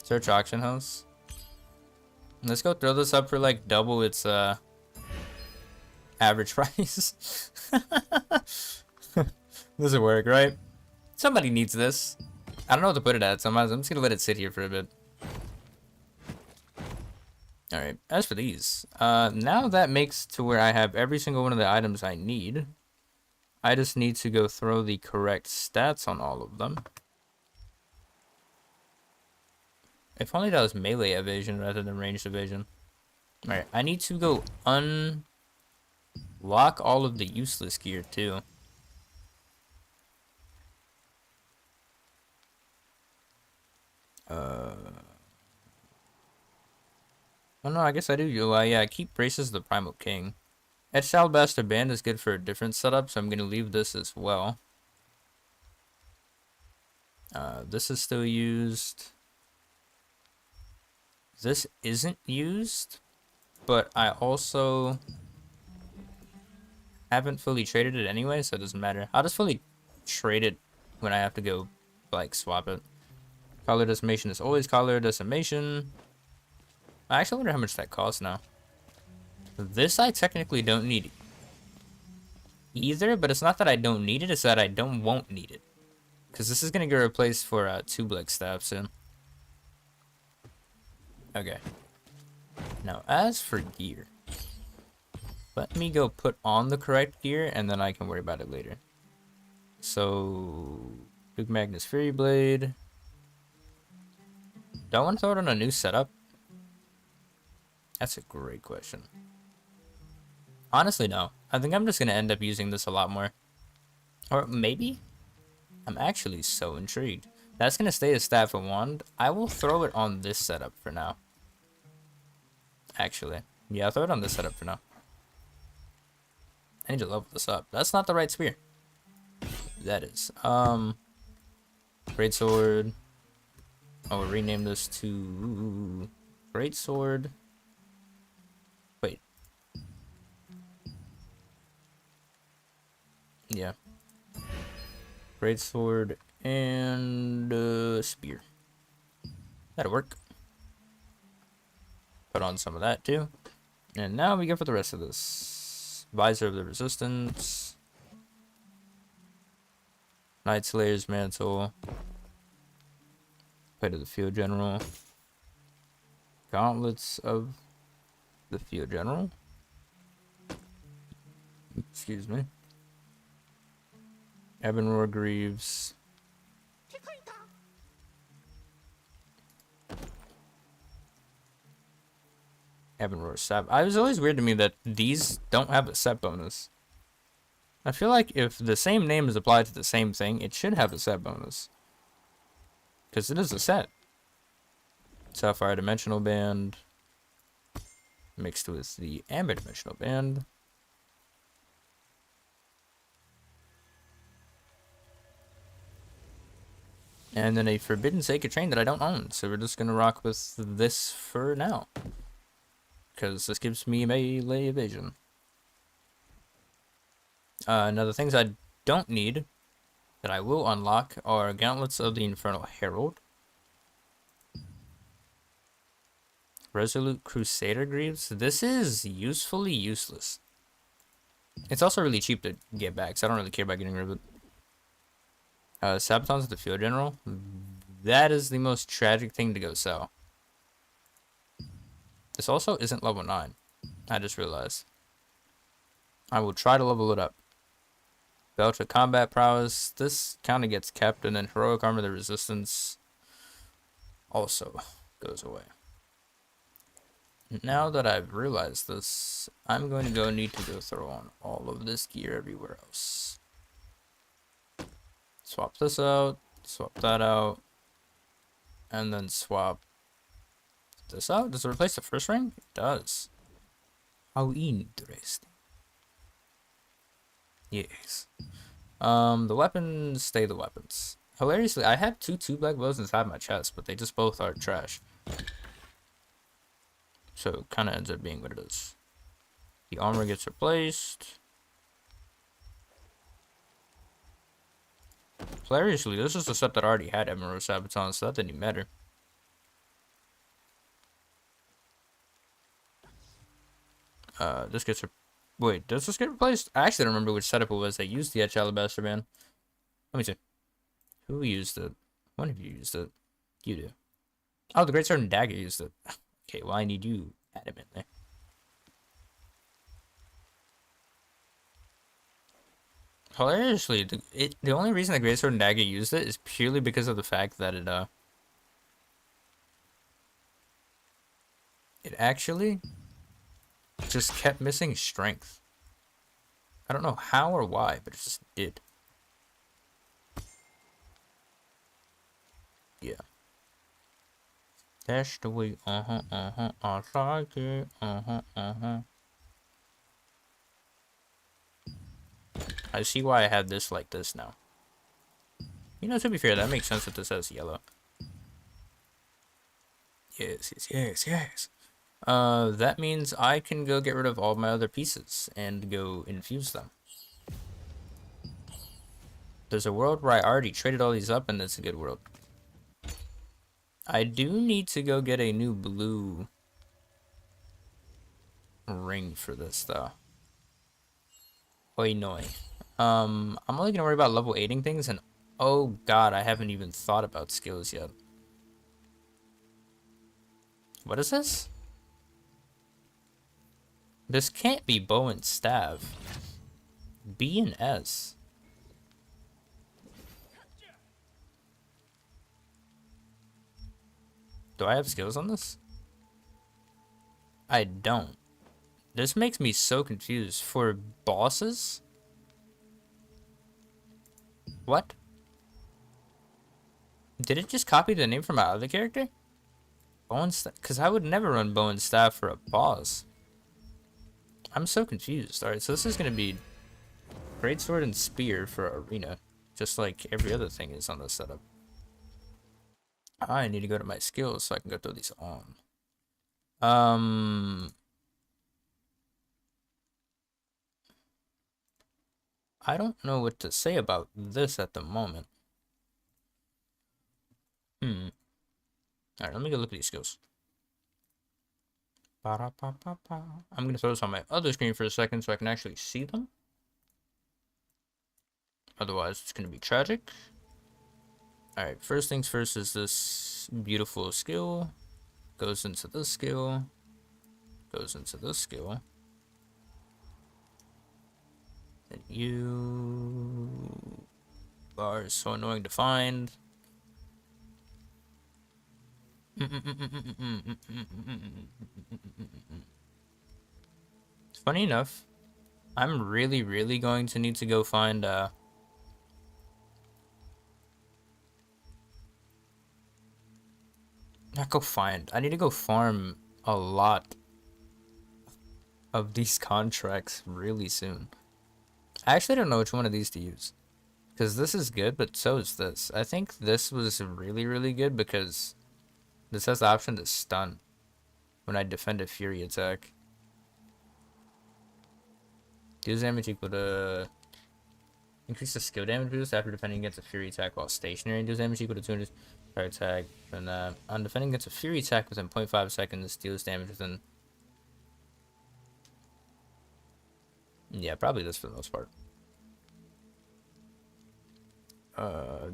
Search auction house. Let's go throw this up for like double its, average price. This will work, right? Somebody needs this. I don't know what to put it at, so I'm just gonna let it sit here for a bit. Alright, as for these, now that makes to where I have every single one of the items I need. I just need to go throw the correct stats on all of them. If only that was melee evasion rather than ranged evasion. Alright, I need to go unlock all of the useless gear too. Oh no, I guess I do. Yeah, keep braces the primal king. Etched alabaster band is good for a different setup, so I'm gonna leave this as well. This is still used. This isn't used, but I also haven't fully traded it anyway, so it doesn't matter. I'll just fully trade it when I have to go, like, swap it. Color decimation is always color decimation. I actually wonder how much that costs now. This I technically don't need either, but it's not that I don't need it, it's that I won't need it. Because this is going to get replaced for 2 black staff soon. Okay. Now, as for gear, let me go put on the correct gear, and then I can worry about it later. So, Duke Magnus Fury Blade. Do I want to throw it on a new setup? That's a great question. Honestly, no. I think I'm just going to end up using this a lot more. Or maybe? I'm actually so intrigued. That's going to stay as staff and wand. I will throw it on this setup for now. Actually. Yeah, I'll throw it on this setup for now. I need to level this up. That's not the right spear. That is. Greatsword. I will rename this to Greatsword. Wait. Yeah. Greatsword and spear. That'll work. Put on some of that too. And now we go for the rest of this. Visor of the Resistance. Night Slayer's Mantle. Plate of the Field General. Gauntlets of the Field General. Excuse me. Ebonroar Greaves. Ebonroar Sap. It was always weird to me that these don't have a set bonus. I feel like if the same name is applied to the same thing, it should have a set bonus. Because it is a set. Sapphire Dimensional Band. Mixed with the Amber Dimensional Band. And then a Forbidden Sacred Chain that I don't own. So we're just going to rock with this for now. Because this gives me melee evasion. Now the things I don't need that I will unlock are Gauntlets of the Infernal Herald. Resolute Crusader Greaves. This is usefully useless. It's also really cheap to get back, so I don't really care about getting rid of it. Sabatons of the Field General. That is the most tragic thing to go sell. This also isn't level 9. I just realized. I will try to level it up. Belt of Combat Prowess. This kind of gets kept, and then Heroic Armor of the Resistance also goes away. Now that I've realized this, I'm going to need to go throw on all of this gear everywhere else. Swap this out, swap that out, and then swap this out. Does it replace the first ring? It does. How interesting. Yes. The weapons stay the weapons. Hilariously, I have two black bows inside my chest, but they just both are trash. So it kind of ends up being what it is. The armor gets replaced. Hilariously, this is the set that already had Emerald Sabaton, so that didn't even matter. This gets wait, does this get replaced? I actually don't remember which setup it was that used the Etched Alabaster Band. Let me see. Who used it? One of you used it. You do. Oh, the Greatsword and Dagger used it. Okay, well, I need you adamantly. Hilariously, the only reason the Greatsword and Dagger used it is purely because of the fact that it actually just kept missing strength. I don't know how or why, but it just did. Yeah. That's the way, I like it, I see why I had this like this now. You know, to be fair, that makes sense that this has yellow. Yes, yes, yes, yes. That means I can go get rid of all my other pieces and go infuse them. There's a world where I already traded all these up, and it's a good world. I do need to go get a new blue ring for this, though. Oi, noi. I'm only gonna worry about level 8ing things, and oh god, I haven't even thought about skills yet. What is this? This can't be bow and staff. B and S. Do I have skills on this? I don't. This makes me so confused. For bosses? What? Did it just copy the name from my other character? Bow and staff? Because I would never run bow and staff for a boss. I'm so confused. Alright, so this is going to be Greatsword and Spear for Arena. Just like every other thing is on this setup. I need to go to my skills so I can go throw these on. I don't know what to say about this at the moment. Alright, let me go look at these skills. I'm gonna throw this on my other screen for a second so I can actually see them. Otherwise, it's gonna be tragic. Alright, first things first is this beautiful skill. Goes into this skill. Goes into this skill. And you are so annoying to find. Funny enough, I'm really going to need to go find not go find. I need to go farm a lot of these contracts really soon. I actually don't know which one of these to use. Because this is good, but so is this. I think this was really good because this has the option to stun when I defend a fury attack. Deals damage equal to... Increase the skill damage boost after defending against a fury attack while stationary. Deals damage equal to 200 per attack. And on defending against a fury attack within 0.5 seconds, deals damage within... Yeah, probably this for the most part.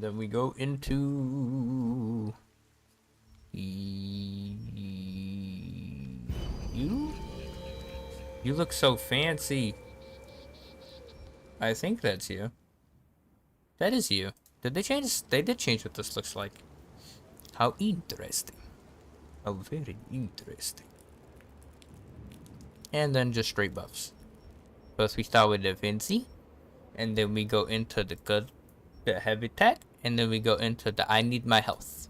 Then we go into... You? You look so fancy. I think that's you. That is you. Did they change? They did change what this looks like. How interesting. How very interesting. And then just straight buffs. First we start with the fancy. And then we go into the good, the heavy attack. And then we go into the I need my health.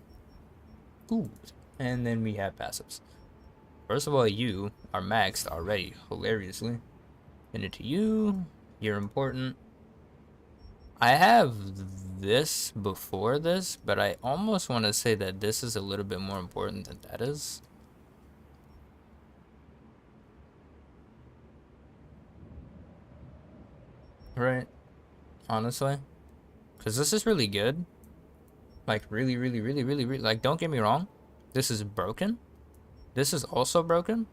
Good. And then we have passives. First of all, you are maxed already, hilariously. And into you, you're important. I have this before this, but I almost want to say that this is a little bit more important than that is. Right? Honestly. Because this is really good. Like, really, like, don't get me wrong. This is broken. This is also broken.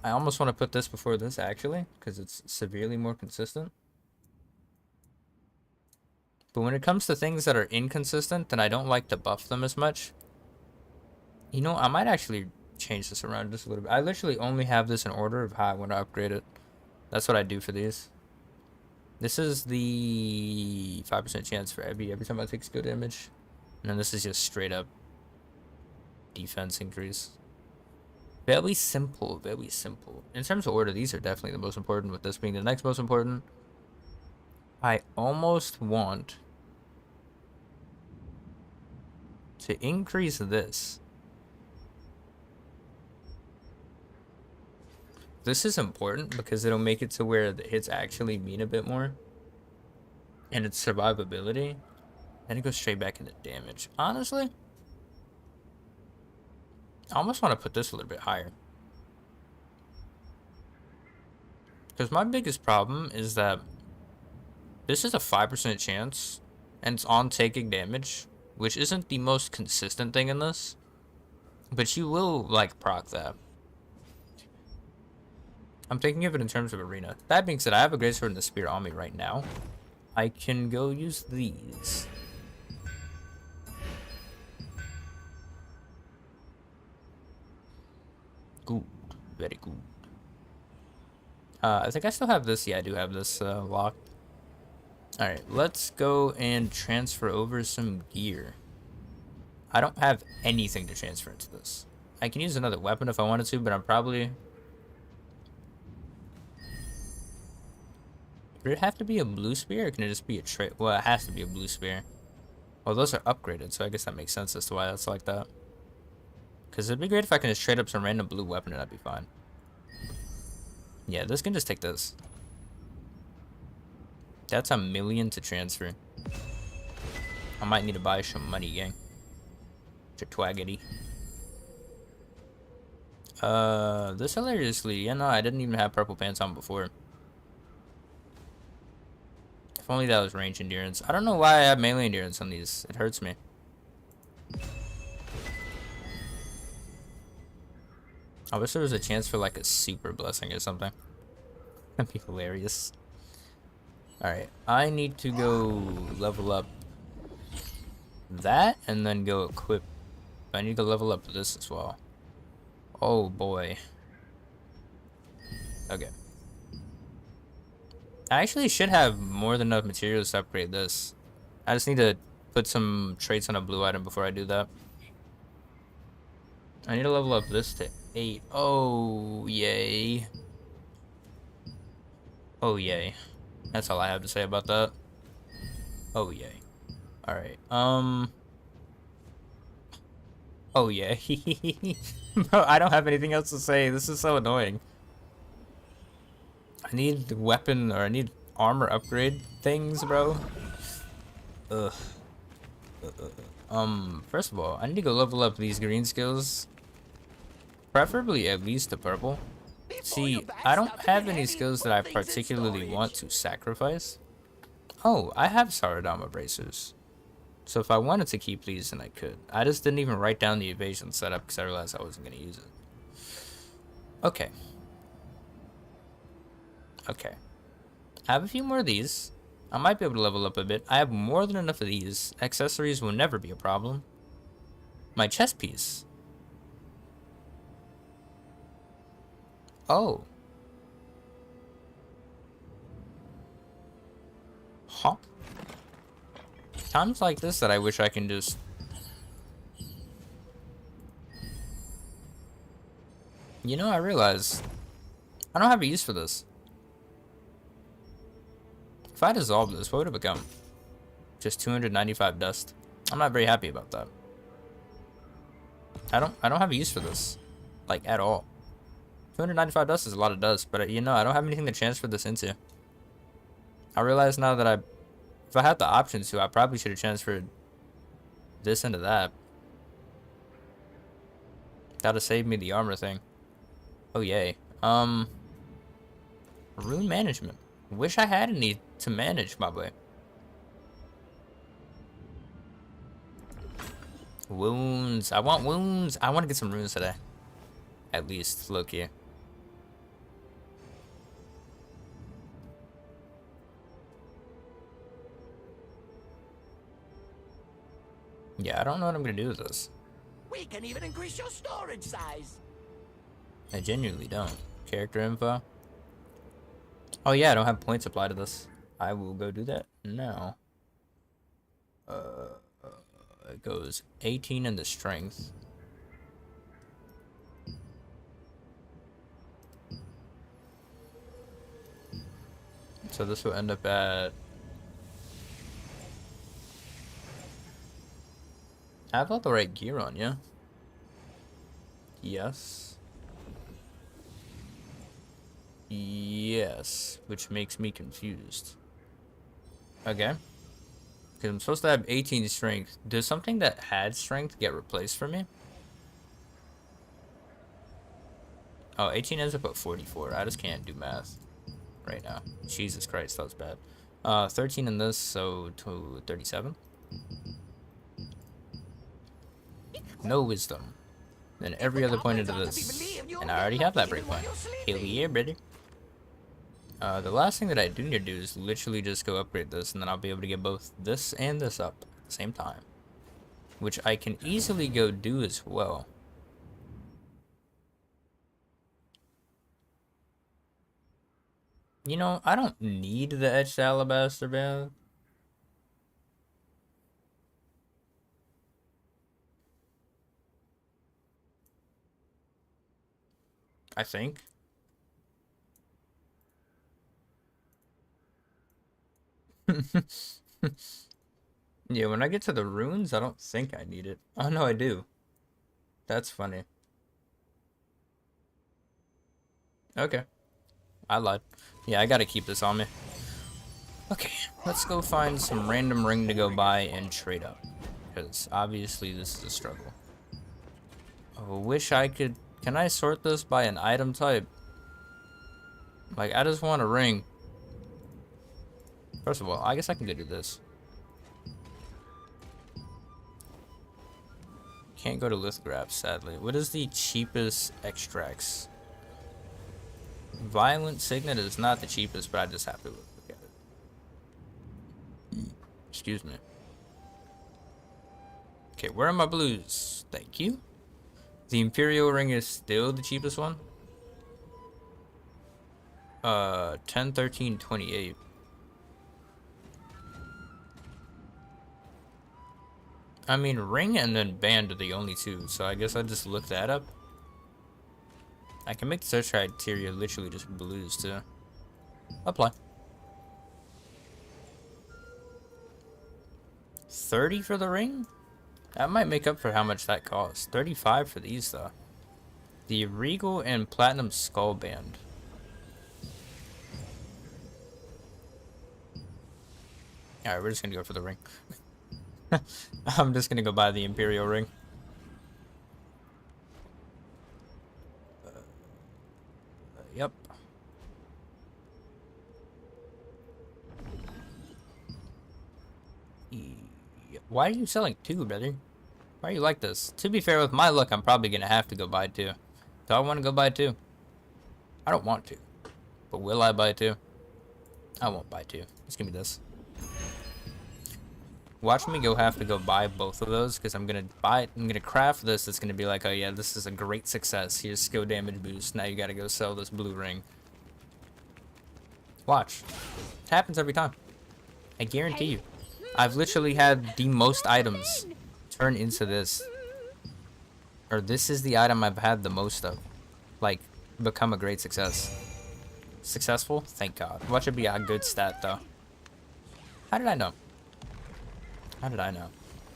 I almost want to put this before this, actually, because it's severely more consistent. But when it comes to things that are inconsistent, then I don't like to buff them as much. You know, I might actually change this around just a little bit. I literally only have this in order of how I want to upgrade it. That's what I do for these. This is the 5% chance for every time I take skill damage. And then this is just straight up defense increase. Very simple, very simple. In terms of order, these are definitely the most important, with this being the next most important. I almost want to increase this. This is important because it'll make it to where the hits actually mean a bit more. And its survivability. Then it goes straight back into damage. Honestly, I almost want to put this a little bit higher. Because my biggest problem is that this is a 5% chance, and it's on taking damage, which isn't the most consistent thing in this. But you will, like, proc that. I'm thinking of it in terms of arena. That being said, I have a greatsword and the spear on me right now. I can go use these. Good. Very good. I think I still have this. Yeah, I do have this locked. Alright, let's go and transfer over some gear. I don't have anything to transfer into this. I can use another weapon if I wanted to, but I'm probably... Would it have to be a blue spear, or can it just be a trait? Well, it has to be a blue spear. Well, those are upgraded, so I guess that makes sense as to why that's like that. Because it'd be great if I can just trade up some random blue weapon and that'd be fine. Yeah, this can just take this. That's $1 million to transfer. I might need to buy some money, gang. Twaggity. This hilariously, yeah, no, I didn't even have purple pants on before. If only that was range endurance. I don't know why I have melee endurance on these. It hurts me. I wish there was a chance for like a super blessing or something. That'd be hilarious. Alright, I need to go level up that and then go equip. I need to level up this as well. Oh boy. Okay. I actually should have more than enough materials to upgrade this. I just need to put some traits on a blue item before I do that. I need to level up this to 8. Oh, yay. Oh, yay. That's all I have to say about that. Oh, yay. Alright, oh, yeah. Bro, I don't have anything else to say. This is so annoying. I need weapon, or I need armor upgrade things, bro. Ugh. First of all, I need to go level up these green skills. Preferably at least the purple. See, I don't have any skills that I particularly want to sacrifice. Oh, I have Saradama bracers. So if I wanted to keep these, then I could. I just didn't even write down the evasion setup because I realized I wasn't going to use it. Okay. Okay. I have a few more of these. I might be able to level up a bit. I have more than enough of these. Accessories will never be a problem. My chest piece. Oh. Huh? Times like this that I wish I can just... You know, I realize I don't have a use for this. If I dissolved this, what would it become? Just 295 dust. I'm not very happy about that. I don't have a use for this. Like, at all. 295 dust is a lot of dust, but you know, I don't have anything to transfer this into. I realize now that if I had the option to, I probably should have transferred this into that. That'd have saved me the armor thing. Oh, yay. Rune management. Wish I had any to manage, my boy. Wounds. I want wounds. I want to get some runes today. At least, lowkey. Yeah, I don't know what I'm gonna do with this.
We can even increase your storage size.
I genuinely don't. Character info. Oh yeah, I don't have points applied to this. I will go do that now. It goes 18 in the strength. So this will end up at... I have all the right gear on, yeah? Yes. Yes, which makes me confused. Okay. Because I'm supposed to have 18 strength. Does something that had strength get replaced for me? Oh, 18 ends up at 44. I just can't do math right now. Jesus Christ, that was bad. 13 in this, so to 37. No wisdom. Then every other point into this. And I already have that breakpoint. Hell yeah, brother. The last thing that I do need to do is literally just go upgrade this, and then I'll be able to get both this and this up at the same time. Which I can easily go do as well. You know, I don't need the etched alabaster band. I think. Yeah, when I get to the runes, I don't think I need it. Oh, no, I do. That's funny. Okay. I lied. Yeah, I gotta keep this on me. Okay, let's go find some random ring to go buy and trade up. Because obviously this is a struggle. Oh, wish I could... Can I sort this by an item type? Like, I just want a ring. First of all, I guess I can go do this. Can't go to lithographs, sadly. What is the cheapest extracts? Violent Signet is not the cheapest, but I just have to look at it. Excuse me. Okay, where are my blues? Thank you. The Imperial ring is still the cheapest one. 10, 13, 28. I mean, ring and then band are the only two, so I guess I'll just look that up. I can make the search criteria literally just blues too. Apply. 30 for the ring? That might make up for how much that costs. 35 for these though. The Regal and Platinum Skull Band. Alright, we're just gonna go for the ring. I'm just gonna go buy the Imperial ring. Yep. Why are you selling two, brother? Why are you like this? To be fair, with my luck, I'm probably gonna have to go buy two. Do I want to go buy two? I don't want to. But will I buy two? I won't buy two. Just give me this. Watch me have to go buy both of those, because I'm gonna craft this. It's gonna be like, oh yeah, this is a great success. Here's skill damage boost. Now you gotta go sell this blue ring. Watch. It happens every time. I guarantee you. I've literally had the most items turn into this. Or this is the item I've had the most of. Like, become a great success. Successful? Thank God. Watch it be a good stat though. How did I know? How did I know?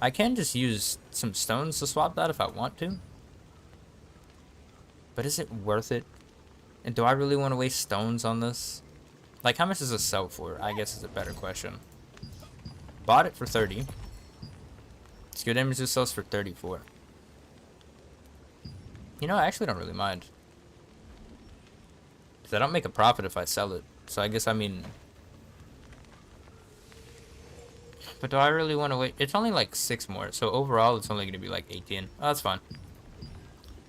I can just use some stones to swap that if I want to. But is it worth it? And do I really want to waste stones on this? Like, how much does this sell for? I guess is a better question. Bought it for 30. Skill damage just sells for 34. You know, I actually don't really mind. Because I don't make a profit if I sell it. So I guess, I mean... But do I really want to wait? It's only like 6 more. So overall, it's only going to be like 18. Oh, that's fine.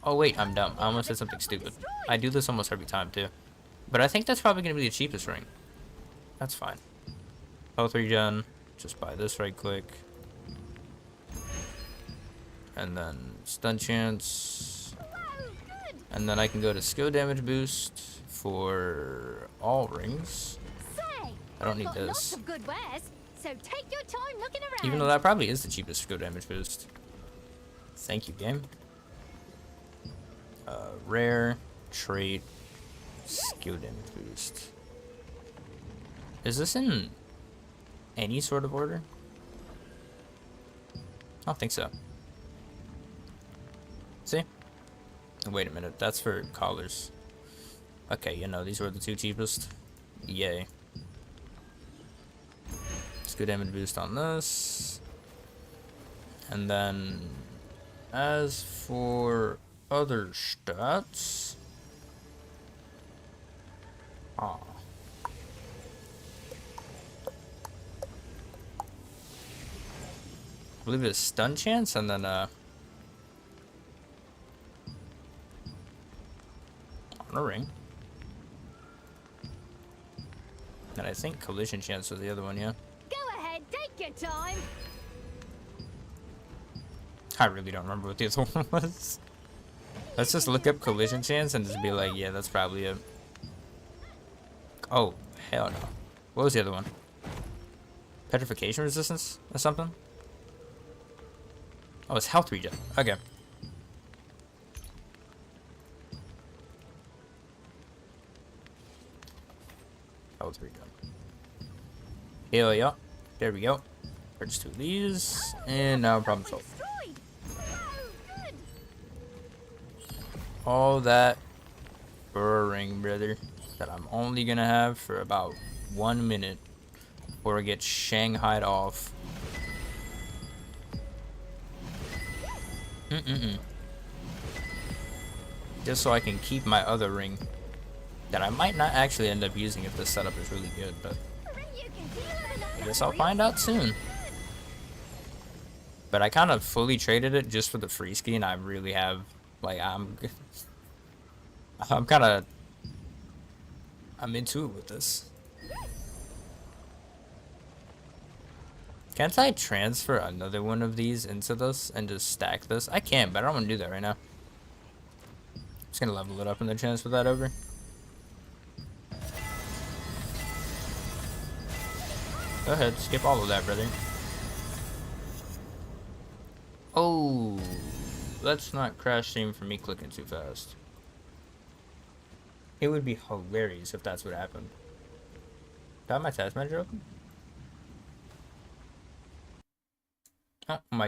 Oh, wait, I'm dumb. I almost said something stupid. I do this almost every time, too. But I think that's probably going to be the cheapest ring. That's fine. Health regen. Just buy this right quick. and then stun chance,
Whoa, good.
and then I can go to skill damage boost for all rings.
Say,
I don't
I've
need
got lots
this.
of good wares, so take your time looking around.
Even though that probably is the cheapest skill damage boost. Thank you, game. Rare, trait, skill damage boost. Is this in any sort of order? I don't think so. See? Wait a minute, that's for collars. Okay, you know, these were the two cheapest. Yay. Skill damage boost on this. And then, as for other stats... Ah. I believe it's stun chance, and then, on a ring. And I think collision chance was the other one, yeah?
Go ahead, take your time.
I really don't remember what the other one was. Let's just look up collision chance and just be like, yeah, that's probably it. Oh, hell no. What was the other one? Petrification resistance or something? Oh, it's health regen. Okay. Health regen. Hell yeah. There we go. Purchase two of these. And now problem solved.
Destroyed. Whoa, good.
All that burring, brother, that I'm only gonna have for about 1 minute before I get shanghaied off. Just so I can keep my other ring that I might not actually end up using if this setup is really good, but
You can deal with
I
another
guess I'll find out soon. But I kind of fully traded it just for the free skin. I really have, like, I'm into it with this. Can't I transfer another one of these into this and just stack this? I can, but I don't want to do that right now. Just gonna level it up and then transfer that over. Go ahead, skip all of that, brother. Oh, let's not crash stream for me clicking too fast. It would be hilarious if that's what happened. Do I have my task manager open? Oh my